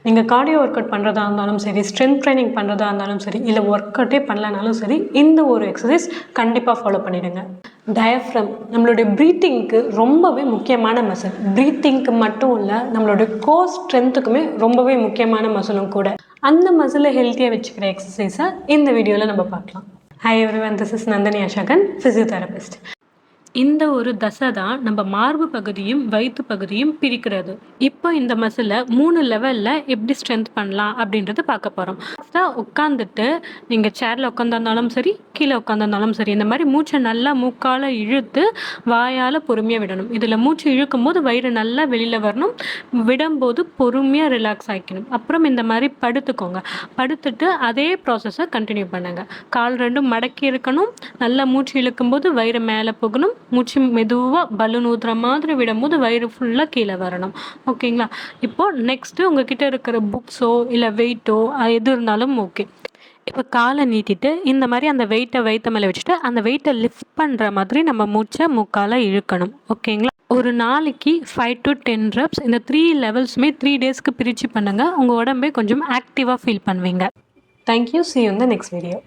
நீங்கள் cardio work out பண்ணுறதா இருந்தாலும் சரி, ஸ்ட்ரென்த் ட்ரைனிங் பண்ணுறதா இருந்தாலும் சரி, இல்லை ஒர்க் அவுட்டே பண்ணலனாலும் சரி, இந்த ஒரு எக்ஸசைஸ் கண்டிப்பாக ஃபாலோ பண்ணிவிடுங்க. டயஃப்ரம் நம்மளுடைய ப்ரீத்திங்க்கு ரொம்பவே முக்கியமான மசில். ப்ரீத்திங்க்கு மட்டும் இல்லை, நம்மளுடைய கோர் ஸ்ட்ரென்த்துக்குமே ரொம்பவே முக்கியமான மசிலும் கூட. அந்த மசிலை ஹெல்த்தியாக வச்சுக்கிற எக்ஸசைஸை இந்த வீடியோவில் நம்ம பார்க்கலாம். Hi everyone, this is Nandini Ashokan, physiotherapist. இந்த ஒரு தசை தான் நம்ம மார்பு பகுதியும் வயிற்று பகுதியும் பிரிக்கிறது. இப்போ இந்த மசிலை 3 லெவலில் எப்படி ஸ்ட்ரென்த் பண்ணலாம் அப்படின்றது பார்க்க போகிறோம். ஃபஸ்ட்டாக உட்காந்துட்டு நீங்கள் சேரில் உட்காந்துருந்தாலும் சரி, கீழே உட்காந்துருந்தாலும் சரி, இந்த மாதிரி மூச்சை நல்லா மூக்கால் இழுத்து வாயால் பொறுமையாக விடணும். இதில் மூச்சு இழுக்கும் போது வயிறு நல்லா வெளியில் வரணும், விடும்போது பொறுமையாக ரிலாக்ஸ் ஆகிக்கணும். அப்புறம் இந்த மாதிரி படுத்துக்கோங்க. படுத்துட்டு அதே ப்ராசஸை கண்டினியூ பண்ணுங்கள். கால் ரெண்டும் மடக்கி இருக்கணும், நல்லா மூச்சு இழுக்கும்போது வயிறு மேலே போகணும், மூச்சு மெதுவாக பலூன் ஊதுற மாதிரி விடும்போது வயிறு ஃபுல்லாக கீழே வரணும். ஓகேங்களா? இப்போது நெக்ஸ்ட்டு உங்ககிட்ட இருக்கிற புக்ஸோ இல்லை வெயிட்டோ எது இருந்தாலும் ஓகே. இப்போ காலை நீட்டிட்டு இந்த மாதிரி அந்த வெயிட்டை வயிற்று மேலே வச்சுட்டு அந்த வெயிட்டை லிஃப்ட் பண்ணுற மாதிரி நம்ம மூச்சை மூக்கால் இழுக்கணும். ஓகேங்களா? ஒரு நாளைக்கு 5 to 10 reps இந்த 3 லெவல்ஸுமே 3 டேஸ்க்கு பிரித்து பண்ணுங்கள். உங்கள் உடம்பே கொஞ்சம் ஆக்டிவாக ஃபீல் பண்ணுவீங்க. Thank you. See you in the next video.